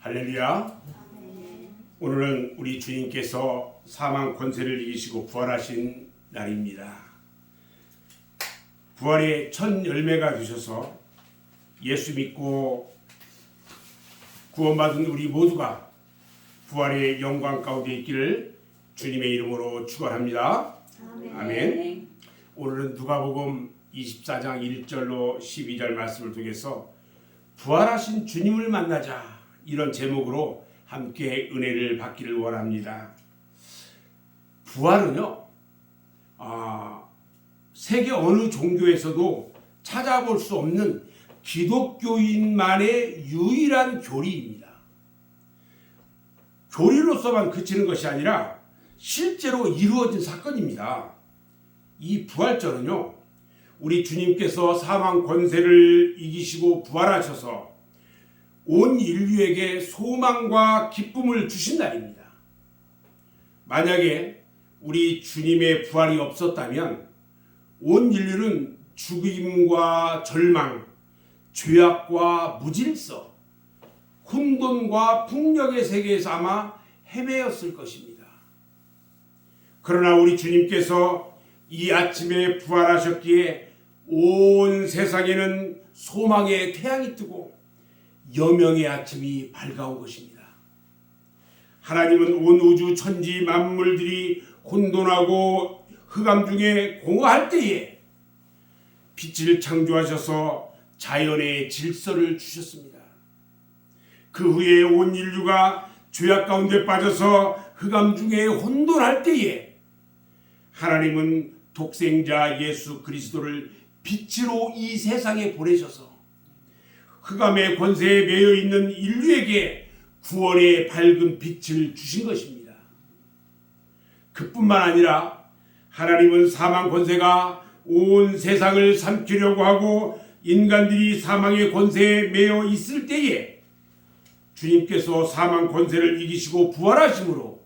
할렐루야. 오늘은 우리 주님께서 사망 권세를 이기시고 부활하신 날입니다. 부활의 첫 열매가 되셔서 예수 믿고 구원받은 우리 모두가 부활의 영광 가운데 있기를 주님의 이름으로 축원합니다. 아멘. 오늘은 누가복음 24장 1절로 12절 말씀을 통해서 부활하신 주님을 만나자, 이런 제목으로 함께 은혜를 받기를 원합니다. 부활은요, 세계 어느 종교에서도 찾아볼 수 없는 기독교인만의 유일한 교리입니다. 교리로서만 그치는 것이 아니라 실제로 이루어진 사건입니다. 이 부활절은요, 우리 주님께서 사망 권세를 이기시고 부활하셔서 온 인류에게 소망과 기쁨을 주신 날입니다. 만약에 우리 주님의 부활이 없었다면 온 인류는 죽임과 절망, 죄악과 무질서, 혼돈과 폭력의 세계에서 아마 헤매었을 것입니다. 그러나 우리 주님께서 이 아침에 부활하셨기에 온 세상에는 소망의 태양이 뜨고 여명의 아침이 밝아온 것입니다. 하나님은 온 우주 천지 만물들이 혼돈하고 흑암 중에 공허할 때에 빛을 창조하셔서 자연의 질서를 주셨습니다. 그 후에 온 인류가 죄악 가운데 빠져서 흑암 중에 혼돈할 때에 하나님은 독생자 예수 그리스도를 빛으로 이 세상에 보내셔서 흑암의 권세에 매여 있는 인류에게 구원의 밝은 빛을 주신 것입니다. 그뿐만 아니라 하나님은 사망 권세가 온 세상을 삼키려고 하고 인간들이 사망의 권세에 매여 있을 때에 주님께서 사망 권세를 이기시고 부활하심으로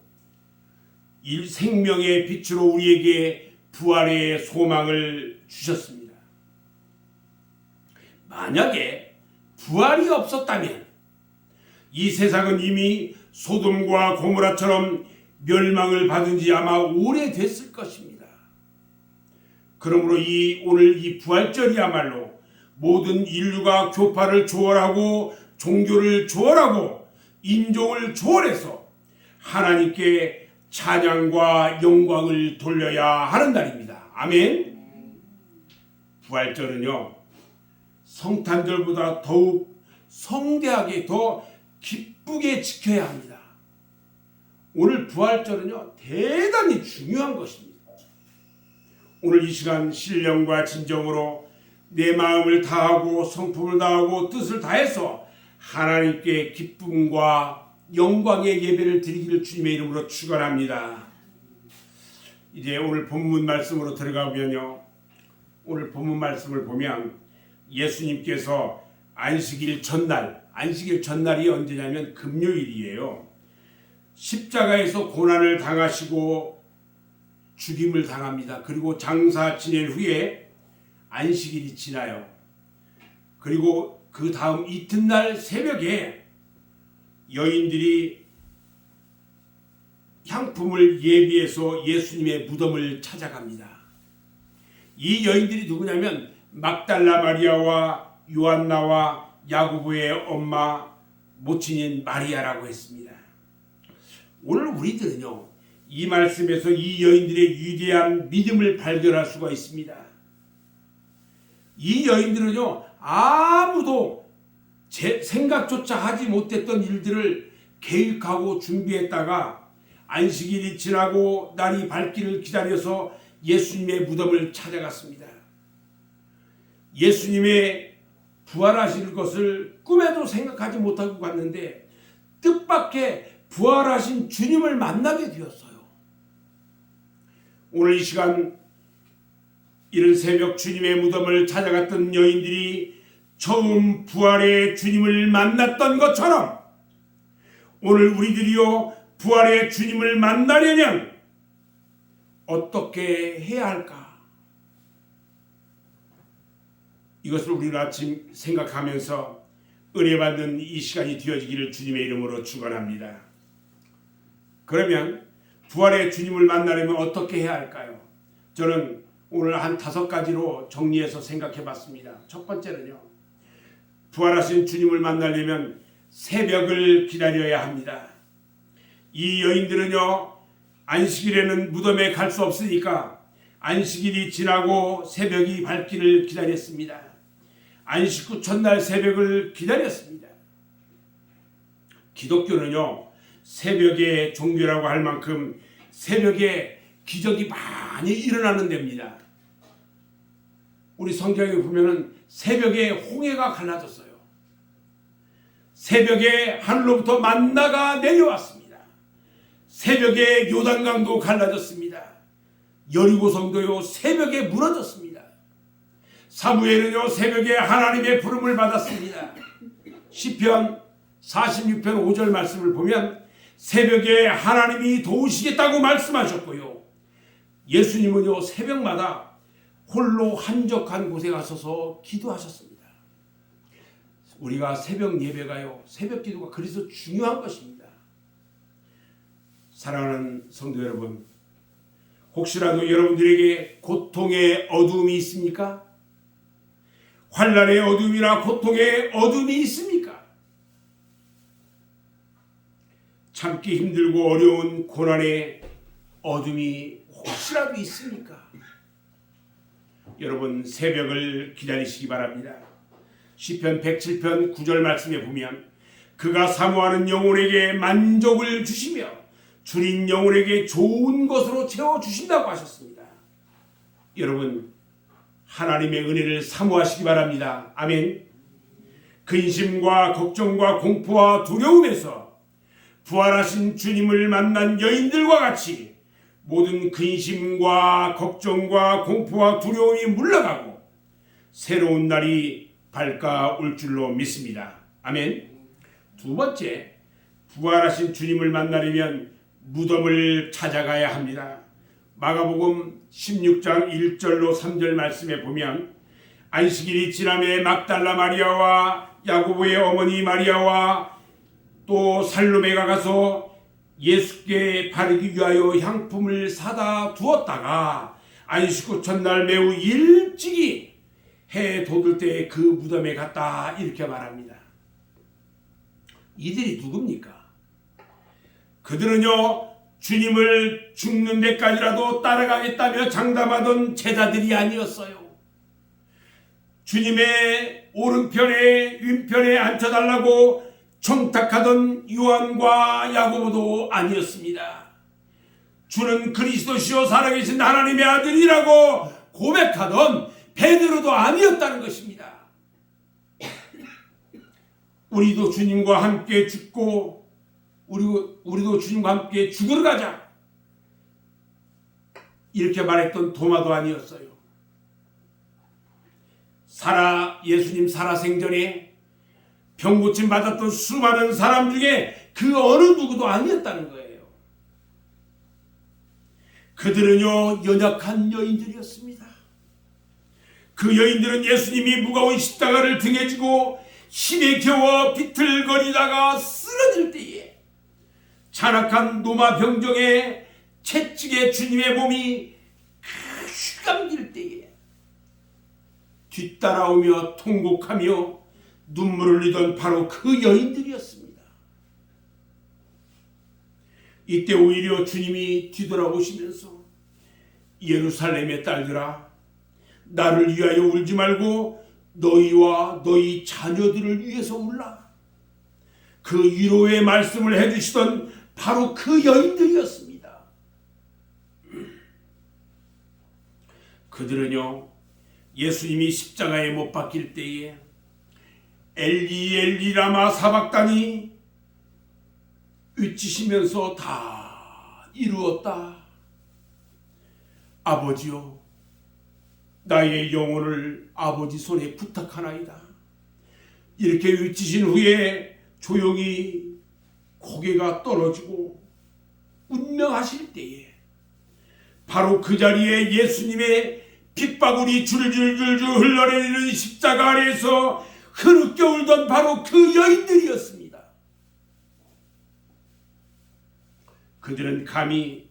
생명의 빛으로 우리에게 부활의 소망을 주셨습니다. 만약에 부활이 없었다면 이 세상은 이미 소돔과 고모라처럼 멸망을 받은 지 아마 오래됐을 것입니다. 그러므로 오늘 이 부활절이야말로 모든 인류가 교파를 초월하고 종교를 초월하고 인종을 초월해서 하나님께 찬양과 영광을 돌려야 하는 날입니다. 아멘. 부활절은요, 성탄절보다 더욱 성대하게 더 기쁘게 지켜야 합니다. 오늘 부활절은요, 대단히 중요한 것입니다. 오늘 이 시간 신령과 진정으로 내 마음을 다하고 성품을 다하고 뜻을 다해서 하나님께 기쁨과 영광의 예배를 드리기를 주님의 이름으로 축원합니다. 이제 오늘 본문 말씀으로 들어가면요, 오늘 본문 말씀을 보면 예수님께서 안식일 전날이 언제냐면 금요일이에요. 십자가에서 고난을 당하시고 죽임을 당합니다. 그리고 장사 지낸 후에 안식일이 지나요. 그리고 그 다음 이튿날 새벽에 여인들이 향품을 예비해서 예수님의 무덤을 찾아갑니다. 이 여인들이 누구냐면 막달라 마리아와 요한나와 야고보의 엄마 모친인 마리아라고 했습니다. 오늘 우리들은요, 이 말씀에서 이 여인들의 위대한 믿음을 발견할 수가 있습니다. 이 여인들은요, 아무도 생각조차 하지 못했던 일들을 계획하고 준비했다가 안식일이 지나고 날이 밝기를 기다려서 예수님의 무덤을 찾아갔습니다. 예수님의 부활하실 것을 꿈에도 생각하지 못하고 갔는데 뜻밖의 부활하신 주님을 만나게 되었어요. 오늘 이 시간 이른 새벽 주님의 무덤을 찾아갔던 여인들이 처음 부활의 주님을 만났던 것처럼 오늘 우리들이요, 부활의 주님을 만나려면 어떻게 해야 할까? 이것을 우리는 아침 생각하면서 은혜 받는 이 시간이 되어지기를 주님의 이름으로 축원합니다. 그러면 부활의 주님을 만나려면 어떻게 해야 할까요? 저는 오늘 한 5가지로 정리해서 생각해 봤습니다. 첫 번째는요, 부활하신 주님을 만나려면 새벽을 기다려야 합니다. 이 여인들은요, 안식일에는 무덤에 갈 수 없으니까 안식일이 지나고 새벽이 밝기를 기다렸습니다. 안식 후 첫날 새벽을 기다렸습니다. 기독교는요, 새벽의 종교라고 할 만큼 새벽에 기적이 많이 일어나는 데입니다. 우리 성경에 보면은 새벽에 홍해가 갈라졌어요. 새벽에 하늘로부터 만나가 내려왔습니다. 새벽에 요단강도 갈라졌습니다. 여리고성도요 새벽에 무너졌습니다. 사무엘은요 새벽에 하나님의 부름을 받았습니다. 시편 46편 5절 말씀을 보면 새벽에 하나님이 도우시겠다고 말씀하셨고요, 예수님은요 새벽마다 홀로 한적한 곳에 가셔서 기도하셨습니다. 우리가 새벽 예배가요, 새벽 기도가 그래서 중요한 것입니다. 사랑하는 성도 여러분, 혹시라도 여러분들에게 고통의 어두움이 있습니까? 환난의 어두움이나 고통의 어두움이 있습니까? 참기 힘들고 어려운 고난의 어둠이 혹시라도 있습니까? 여러분, 새벽을 기다리시기 바랍니다. 시편 107편 9절 말씀에 보면 그가 사모하는 영혼에게 만족을 주시며 줄인 영혼에게 좋은 것으로 채워주신다고 하셨습니다. 여러분, 하나님의 은혜를 사모하시기 바랍니다. 아멘. 근심과 걱정과 공포와 두려움에서 부활하신 주님을 만난 여인들과 같이 모든 근심과 걱정과 공포와 두려움이 물러가고 새로운 날이 밝아올 줄로 믿습니다. 아멘. 두 번째, 부활하신 주님을 만나려면 무덤을 찾아가야 합니다. 마가복음 16장 1절로 3절 말씀에 보면 안식일이 지남에 막달라 마리아와 야고보의 어머니 마리아와 또 살로메가 가서 예수께 바르기 위하여 향품을 사다 두었다가 안식 후 첫날 매우 일찍이 해 돋을 때 그 무덤에 갔다, 이렇게 말합니다. 이들이 누굽니까? 그들은요 주님을 죽는 데까지라도 따라가겠다며 장담하던 제자들이 아니었어요. 주님의 오른편에 왼편에 앉혀달라고 청탁하던 요한과 야고보도 아니었습니다. 주는 그리스도시요 살아계신 하나님의 아들이라고 고백하던 베드로도 아니었다는 것입니다. 우리도 주님과 함께 죽고 우리도 주님과 함께 죽으러 가자, 이렇게 말했던 도마도 아니었어요. 예수님 살아생전에 병고침 받았던 수많은 사람 중에 그 어느 누구도 아니었다는 거예요. 그들은요 연약한 여인들이었습니다. 그 여인들은 예수님이 무거운 십자가를 등에 지고 힘에 겨워 비틀거리다가 쓰러질 때에, 잔악한 노마 병정에 채찍에 주님의 몸이 휘감길 때에 뒤따라오며 통곡하며 눈물을 흘리던 바로 그 여인들이었습니다. 이때 오히려 주님이 뒤돌아보시면서 예루살렘의 딸들아, 나를 위하여 울지 말고 너희와 너희 자녀들을 위해서 울라, 그 위로의 말씀을 해주시던 바로 그 여인들이었습니다. 그들은요 예수님이 십자가에 못 박힐 때에 엘리 엘리 라마 사박다니 외치시면서 다 이루었다. 아버지요, 나의 영혼을 아버지 손에 부탁하나이다. 이렇게 외치신 후에 조용히 고개가 떨어지고 운명하실 때에 바로 그 자리에 예수님의 핏방울이 줄줄줄줄 흘러내리는 십자가 아래에서 흐느껴 울던 바로 그 여인들이었습니다. 그들은 감히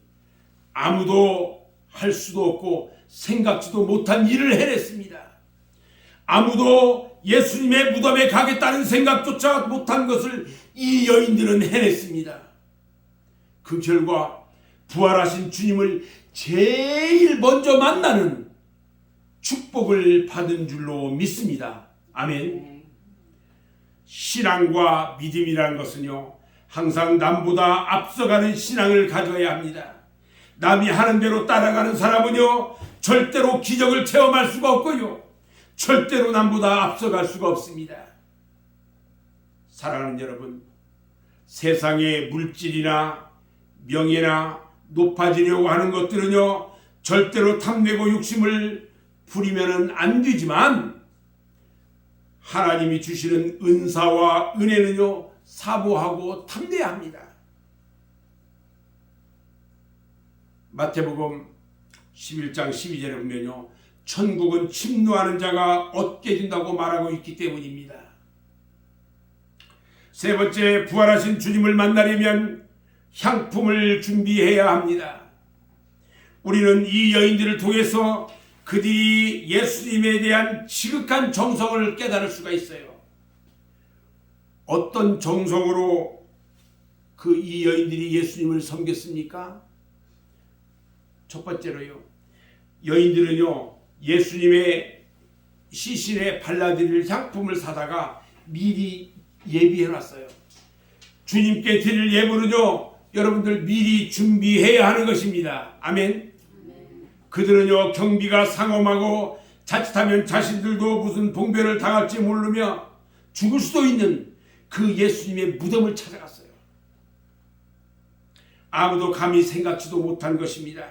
아무도 할 수도 없고 생각지도 못한 일을 해냈습니다. 아무도 예수님의 무덤에 가겠다는 생각조차 못한 것을 이 여인들은 해냈습니다. 그 결과 부활하신 주님을 제일 먼저 만나는 축복을 받은 줄로 믿습니다. 아멘. 신앙과 믿음이라는 것은요, 항상 남보다 앞서가는 신앙을 가져야 합니다. 남이 하는 대로 따라가는 사람은요, 절대로 기적을 체험할 수가 없고요, 절대로 남보다 앞서갈 수가 없습니다. 사랑하는 여러분, 세상의 물질이나 명예나 높아지려고 하는 것들은요, 절대로 탐내고 욕심을 부리면은 안 되지만, 하나님이 주시는 은사와 은혜는요, 사모하고 탐내야 합니다. 마태복음 11장 12절에 보면요, 천국은 침노하는 자가 얻게 된다고 말하고 있기 때문입니다. 세 번째, 부활하신 주님을 만나려면 향품을 준비해야 합니다. 우리는 이 여인들을 통해서 그들이 예수님에 대한 지극한 정성을 깨달을 수가 있어요. 어떤 정성으로 그 이 여인들이 예수님을 섬겼습니까? 첫 번째로요, 여인들은요, 예수님의 시신에 발라드릴 향품을 사다가 미리 예비해 놨어요. 주님께 드릴 예물은요, 여러분들 미리 준비해야 하는 것입니다. 아멘. 그들은요, 경비가 상엄하고 자칫하면 자신들도 무슨 봉변을 당할지 모르며 죽을 수도 있는 그 예수님의 무덤을 찾아갔어요. 아무도 감히 생각지도 못한 것입니다.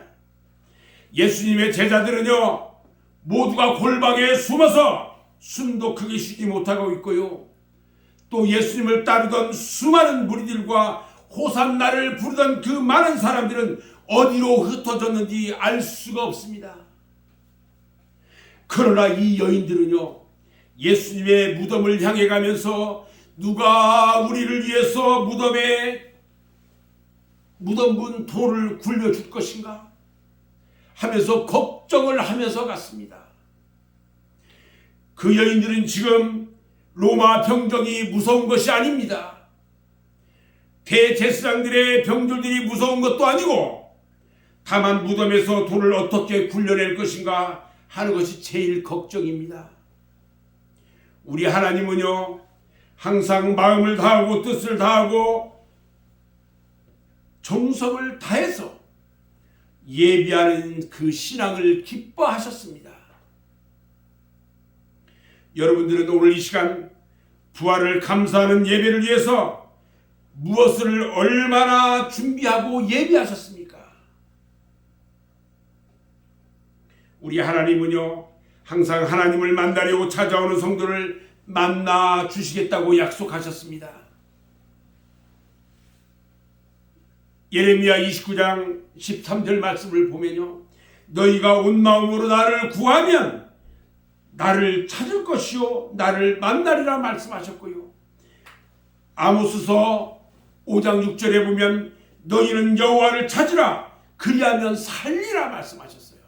예수님의 제자들은요, 모두가 골방에 숨어서 숨도 크게 쉬지 못하고 있고요, 또 예수님을 따르던 수많은 무리들과 호산나를 부르던 그 많은 사람들은 어디로 흩어졌는지 알 수가 없습니다. 그러나 이 여인들은요, 예수님의 무덤을 향해 가면서 누가 우리를 위해서 무덤분 돌을 굴려줄 것인가 하면서 걱정을 하면서 갔습니다. 그 여인들은 지금 로마 병정이 무서운 것이 아닙니다. 대제사장들의 병졸들이 무서운 것도 아니고, 다만 무덤에서 돌을 어떻게 굴려낼 것인가 하는 것이 제일 걱정입니다. 우리 하나님은요, 항상 마음을 다하고 뜻을 다하고 정성을 다해서 예비하는 그 신앙을 기뻐하셨습니다. 여러분들은 오늘 이 시간 부활을 감사하는 예배를 위해서 무엇을 얼마나 준비하고 예비하셨습니까? 우리 하나님은요, 항상 하나님을 만나려고 찾아오는 성도를 만나 주시겠다고 약속하셨습니다. 예레미야 29장 13절 말씀을 보면요, 너희가 온 마음으로 나를 구하면 나를 찾을 것이요 나를 만나리라 말씀하셨고요, 아모스서 5장 6절에 보면 너희는 여호와를 찾으라 그리하면 살리라 말씀하셨어요.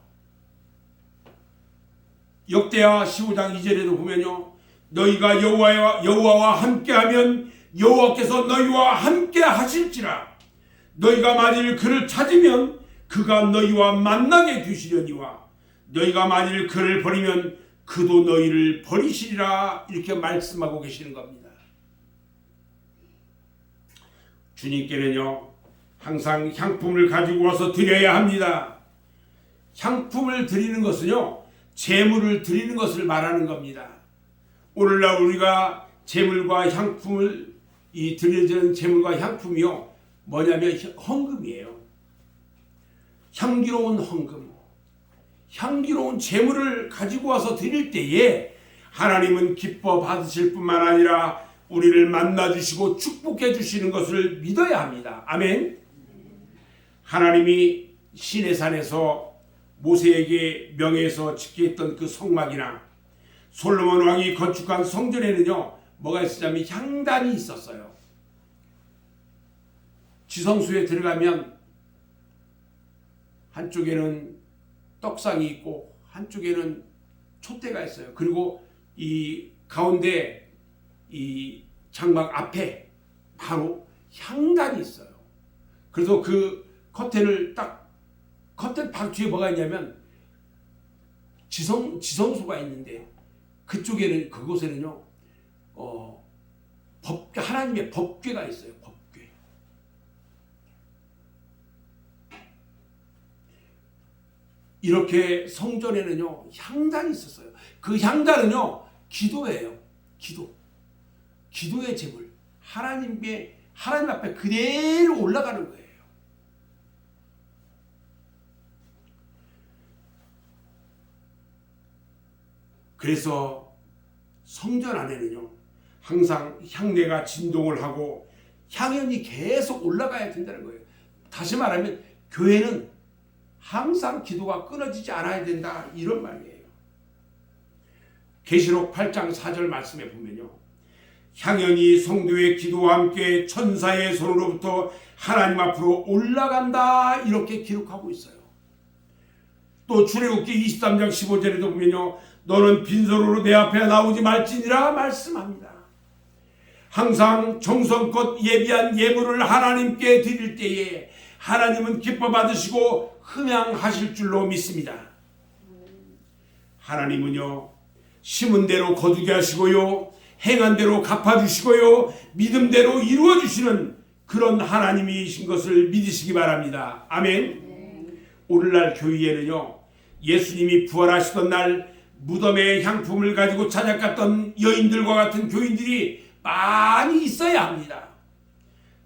역대하 15장 2절에도 보면요, 너희가 여호와와 함께하면 여호와께서 너희와 함께 하실지라. 너희가 만일 그를 찾으면 그가 너희와 만나게 되시려니와 너희가 만일 그를 버리면 그도 너희를 버리시리라. 이렇게 말씀하고 계시는 겁니다. 주님께는요, 항상 향품을 가지고 와서 드려야 합니다. 향품을 드리는 것은요, 제물을 드리는 것을 말하는 겁니다. 오늘날 우리가 제물과 향품을 드려지는 제물과 향품이요, 뭐냐면 헌금이에요. 향기로운 헌금, 향기로운 제물을 가지고 와서 드릴 때에 하나님은 기뻐 받으실 뿐만 아니라 우리를 만나주시고 축복해 주시는 것을 믿어야 합니다. 아멘. 하나님이 시내산에서 모세에게 명해서 짓게 했던 그 성막이나 솔로몬 왕이 건축한 성전에는요 뭐가 있었냐면 향단이 있었어요. 지성소에 들어가면 한쪽에는 떡상이 있고 한쪽에는 촛대가 있어요. 그리고 이 가운데 이 장막 앞에 바로 향단이 있어요. 그래서 그 커튼을 딱 커튼 바로 뒤에 뭐가 있냐면 지성소가 있는데 그쪽에는 그곳에는요 하나님의 법궤가 있어요. 법궤. 이렇게 성전에는요 향단이 있었어요. 그 향단은요 기도예요. 기도의 제물. 하나님 앞에 그대로 올라가는 거예요. 그래서 성전 안에는요 항상 향내가 진동을 하고 향연이 계속 올라가야 된다는 거예요. 다시 말하면 교회는 항상 기도가 끊어지지 않아야 된다 이런 말이에요. 계시록 8장 4절 말씀에 보면요 향연이 성도의 기도와 함께 천사의 손으로부터 하나님 앞으로 올라간다 이렇게 기록하고 있어요. 또 출애굽기 23장 15절에도 보면요 너는 빈손으로 내 앞에 나오지 말지니라 말씀합니다. 항상 정성껏 예비한 예물을 하나님께 드릴 때에 하나님은 기뻐 받으시고 흥양하실 줄로 믿습니다. 하나님은요 심은 대로 거두게 하시고요 행한 대로 갚아주시고요 믿음대로 이루어주시는 그런 하나님이신 것을 믿으시기 바랍니다. 아멘. 오늘날 교회에는요 예수님이 부활하시던 날 무덤에 향품을 가지고 찾아갔던 여인들과 같은 교인들이 많이 있어야 합니다.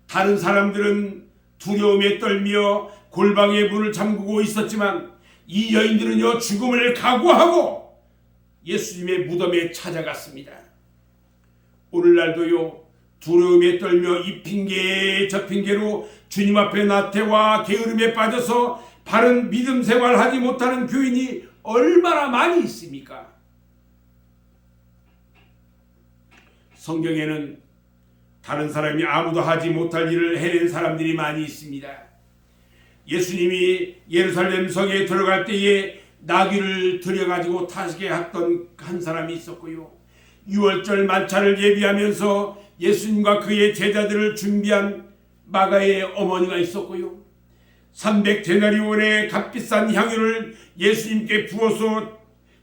다른 사람들은 두려움에 떨며 골방의 문을 잠그고 있었지만 이 여인들은요 죽음을 각오하고 예수님의 무덤에 찾아갔습니다. 오늘날도요 두려움에 떨며 이 핑계 저 핑계로 주님 앞에 나태와 게으름에 빠져서 바른 믿음 생활하지 못하는 교인이 얼마나 많이 있습니까? 성경에는 다른 사람이 아무도 하지 못할 일을 해낸 사람들이 많이 있습니다. 예수님이 예루살렘 성에 들어갈 때에 나귀를 들여가지고 타시게 했던 한 사람이 있었고요. 6월절 만찬을 예비하면서 예수님과 그의 제자들을 준비한 마가의 어머니가 있었고요. 300데나리온의 값비싼 향유를 예수님께 부어서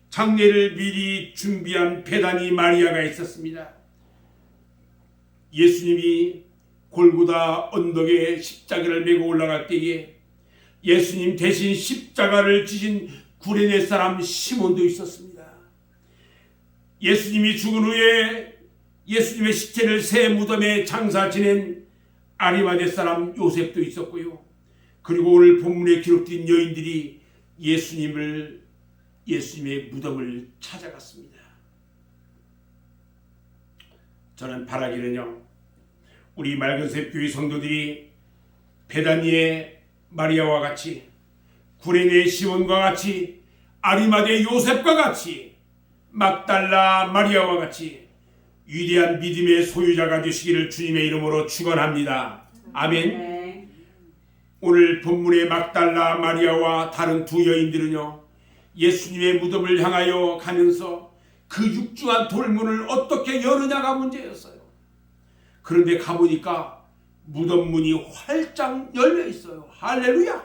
장례를 미리 준비한 베다니 마리아가 있었습니다. 예수님이 골고다 언덕에 십자가를 메고 올라갈 때에 예수님 대신 십자가를 지신 구레네 사람 시몬도 있었습니다. 예수님이 죽은 후에 예수님의 시체를 새 무덤에 장사 지낸 아리마대 사람 요셉도 있었고요. 그리고 오늘 본문에 기록된 여인들이 예수님의 무덤을 찾아갔습니다. 저는 바라기는요 우리 맑은새 교회 성도들이 베다니의 마리아와 같이 구레네 시몬과 같이 아리마대 요셉과 같이 막달라 마리아와 같이 위대한 믿음의 소유자가 되시기를 주님의 이름으로 축원합니다. 아멘. 오늘 본문의 막달라 마리아와 다른 두 여인들은요 예수님의 무덤을 향하여 가면서 그 육중한 돌문을 어떻게 여느냐가 문제였어요. 그런데 가보니까 무덤 문이 활짝 열려 있어요. 할렐루야.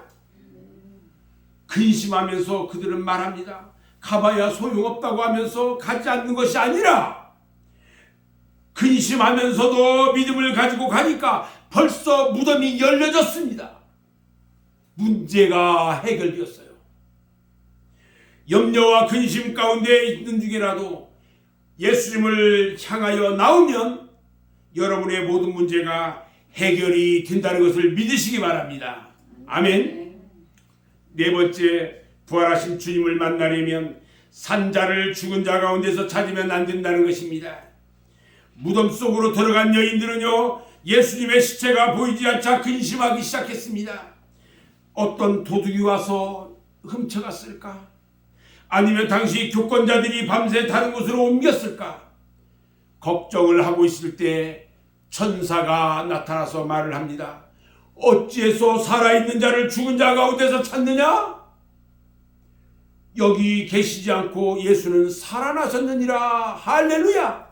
근심하면서 그들은 말합니다. 가봐야 소용없다고 하면서 가지 않는 것이 아니라 근심하면서도 믿음을 가지고 가니까 벌써 무덤이 열려졌습니다. 문제가 해결되었어요. 염려와 근심 가운데 있는 중이라도 예수님을 향하여 나오면 여러분의 모든 문제가 해결이 된다는 것을 믿으시기 바랍니다. 아멘. 네 번째, 부활하신 주님을 만나려면 산자를 죽은 자 가운데서 찾으면 안 된다는 것입니다. 무덤 속으로 들어간 여인들은요 예수님의 시체가 보이지 않자 근심하기 시작했습니다. 어떤 도둑이 와서 훔쳐갔을까? 아니면 당시 교권자들이 밤새 다른 곳으로 옮겼을까? 걱정을 하고 있을 때 천사가 나타나서 말을 합니다. 어찌해서 살아있는 자를 죽은 자 가운데서 찾느냐? 여기 계시지 않고 예수는 살아나셨느니라. 할렐루야.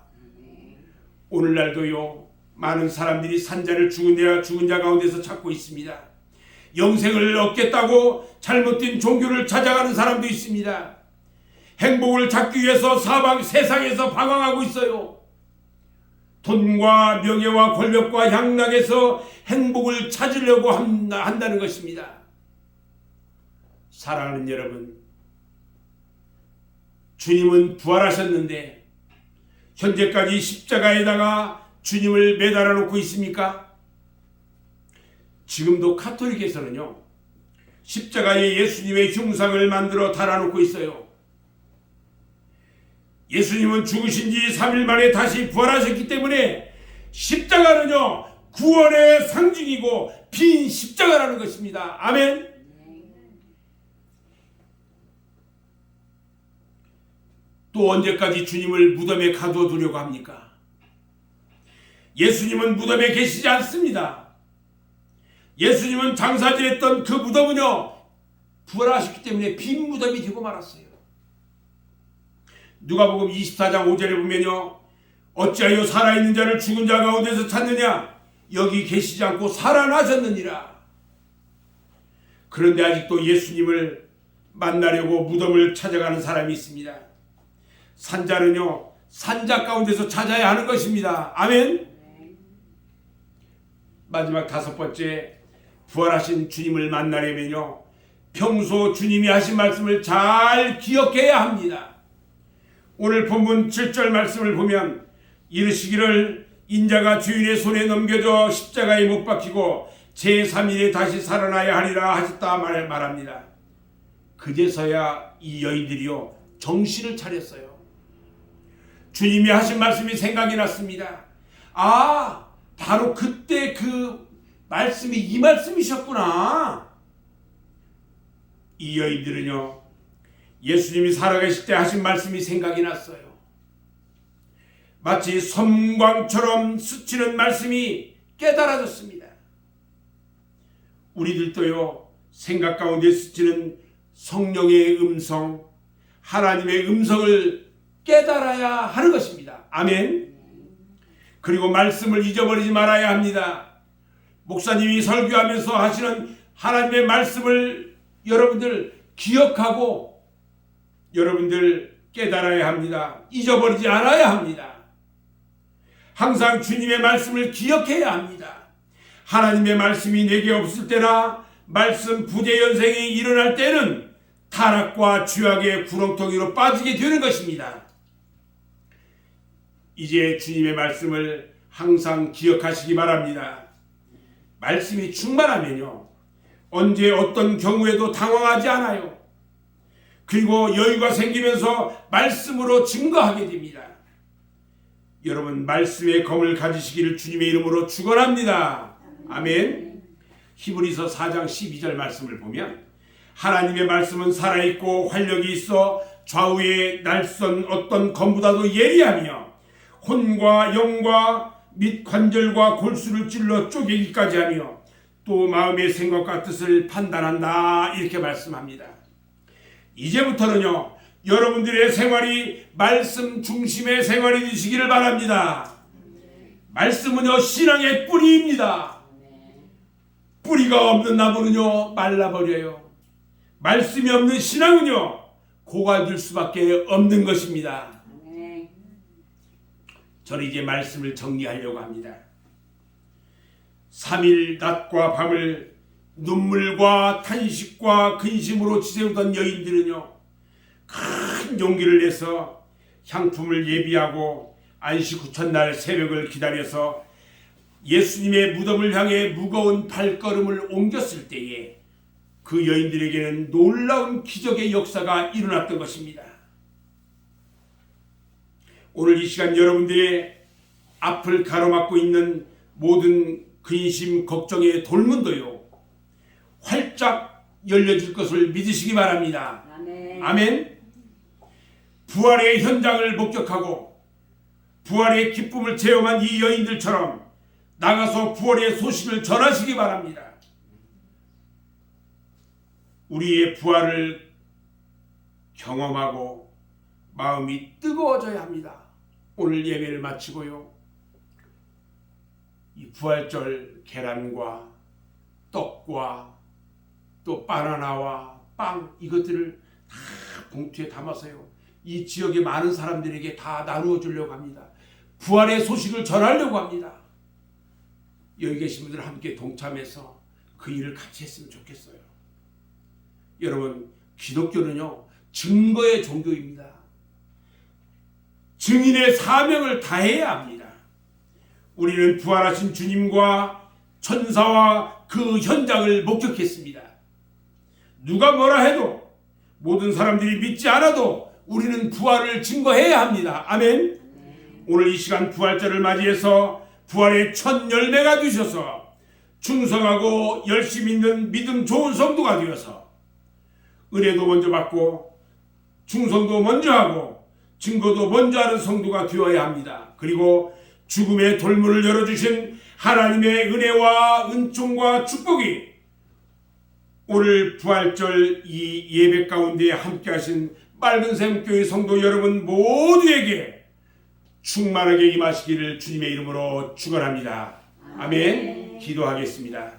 오늘날도요, 많은 사람들이 산자를 죽은 자 가운데서 찾고 있습니다. 영생을 얻겠다고 잘못된 종교를 찾아가는 사람도 있습니다. 행복을 찾기 위해서 세상에서 방황하고 있어요. 돈과 명예와 권력과 향락에서 행복을 찾으려고 한다는 것입니다. 사랑하는 여러분, 주님은 부활하셨는데 현재까지 십자가에다가 주님을 매달아 놓고 있습니까? 지금도 카톨릭에서는요, 십자가에 예수님의 흉상을 만들어 달아놓고 있어요. 예수님은 죽으신 지 3일 만에 다시 부활하셨기 때문에 십자가는요, 구원의 상징이고 빈 십자가라는 것입니다. 아멘. 또 언제까지 주님을 무덤에 가둬두려고 합니까? 예수님은 무덤에 계시지 않습니다. 예수님은 장사지냈던 그 무덤은요, 부활하셨기 때문에 빈 무덤이 되고 말았어요. 누가복음 24장 5절에 보면요, 어찌하여 살아있는 자를 죽은 자 가운데서 찾느냐? 여기 계시지 않고 살아나셨느니라. 그런데 아직도 예수님을 만나려고 무덤을 찾아가는 사람이 있습니다. 산자는요, 산자 가운데서 찾아야 하는 것입니다. 아멘. 마지막 5번째, 부활하신 주님을 만나려면요, 평소 주님이 하신 말씀을 잘 기억해야 합니다. 오늘 본문 7절 말씀을 보면 이르시기를 인자가 주인의 손에 넘겨져 십자가에 못 박히고 제3일에 다시 살아나야 하리라 하셨다 말합니다. 그제서야 이 여인들이요, 정신을 차렸어요. 주님이 하신 말씀이 생각이 났습니다. 아, 바로 그때 그 말씀이 이 말씀이셨구나. 이 여인들은요, 예수님이 살아계실 때 하신 말씀이 생각이 났어요. 마치 섬광처럼 스치는 말씀이 깨달아졌습니다. 우리들도요, 생각 가운데 스치는 성령의 음성, 하나님의 음성을 깨달아야 하는 것입니다. 아멘. 그리고 말씀을 잊어버리지 말아야 합니다. 목사님이 설교하면서 하시는 하나님의 말씀을 여러분들 기억하고 여러분들 깨달아야 합니다. 잊어버리지 않아야 합니다. 항상 주님의 말씀을 기억해야 합니다. 하나님의 말씀이 내게 없을 때나 말씀 부재연생이 일어날 때는 타락과 죄악의 구렁텅이로 빠지게 되는 것입니다. 이제 주님의 말씀을 항상 기억하시기 바랍니다. 말씀이 충만하면요, 언제 어떤 경우에도 당황하지 않아요. 그리고 여유가 생기면서 말씀으로 증거하게 됩니다. 여러분, 말씀의 검을 가지시기를 주님의 이름으로 축원합니다. 아멘. 히브리서 4장 12절 말씀을 보면 하나님의 말씀은 살아있고 활력이 있어 좌우에 날선 어떤 검보다도 예리하며 혼과 영과 및 관절과 골수를 찔러 쪼개기까지 하며 또 마음의 생각과 뜻을 판단한다, 이렇게 말씀합니다. 이제부터는요, 여러분들의 생활이 말씀 중심의 생활이 되시기를 바랍니다. 말씀은요, 신앙의 뿌리입니다. 뿌리가 없는 나무는요, 말라버려요. 말씀이 없는 신앙은요, 고갈될 수밖에 없는 것입니다. 저는 이제 말씀을 정리하려고 합니다. 3일 낮과 밤을 눈물과 탄식과 근심으로 지새우던 여인들은요, 큰 용기를 내서 향품을 예비하고 안식 후 첫날 새벽을 기다려서 예수님의 무덤을 향해 무거운 발걸음을 옮겼을 때에 그 여인들에게는 놀라운 기적의 역사가 일어났던 것입니다. 오늘 이 시간 여러분들의 앞을 가로막고 있는 모든 근심, 걱정의 돌문도요, 활짝 열려질 것을 믿으시기 바랍니다. 아멘. 부활의 현장을 목격하고 부활의 기쁨을 체험한 이 여인들처럼 나가서 부활의 소식을 전하시기 바랍니다. 우리의 부활을 경험하고 마음이 뜨거워져야 합니다. 오늘 예배를 마치고요, 이 부활절 계란과 떡과 또 바나나와 빵, 이것들을 다 봉투에 담아서요, 이 지역의 많은 사람들에게 다 나누어 주려고 합니다. 부활의 소식을 전하려고 합니다. 여기 계신 분들 함께 동참해서 그 일을 같이 했으면 좋겠어요. 여러분, 기독교는요, 증거의 종교입니다. 증인의 사명을 다해야 합니다. 우리는 부활하신 주님과 천사와 그 현장을 목격했습니다. 누가 뭐라 해도, 모든 사람들이 믿지 않아도 우리는 부활을 증거해야 합니다. 아멘. 오늘 이 시간 부활절을 맞이해서 부활의 첫 열매가 되셔서 충성하고 열심히 있는 믿음 좋은 성도가 되어서 은혜도 먼저 받고 충성도 먼저 하고 증거도 먼저 하는 성도가 되어야 합니다. 그리고 죽음의 돌문을 열어주신 하나님의 은혜와 은총과 축복이 오늘 부활절 이 예배 가운데 함께 하신 맑은샘 교회 성도 여러분 모두에게 충만하게 임하시기를 주님의 이름으로 축원합니다. 아멘. 기도하겠습니다.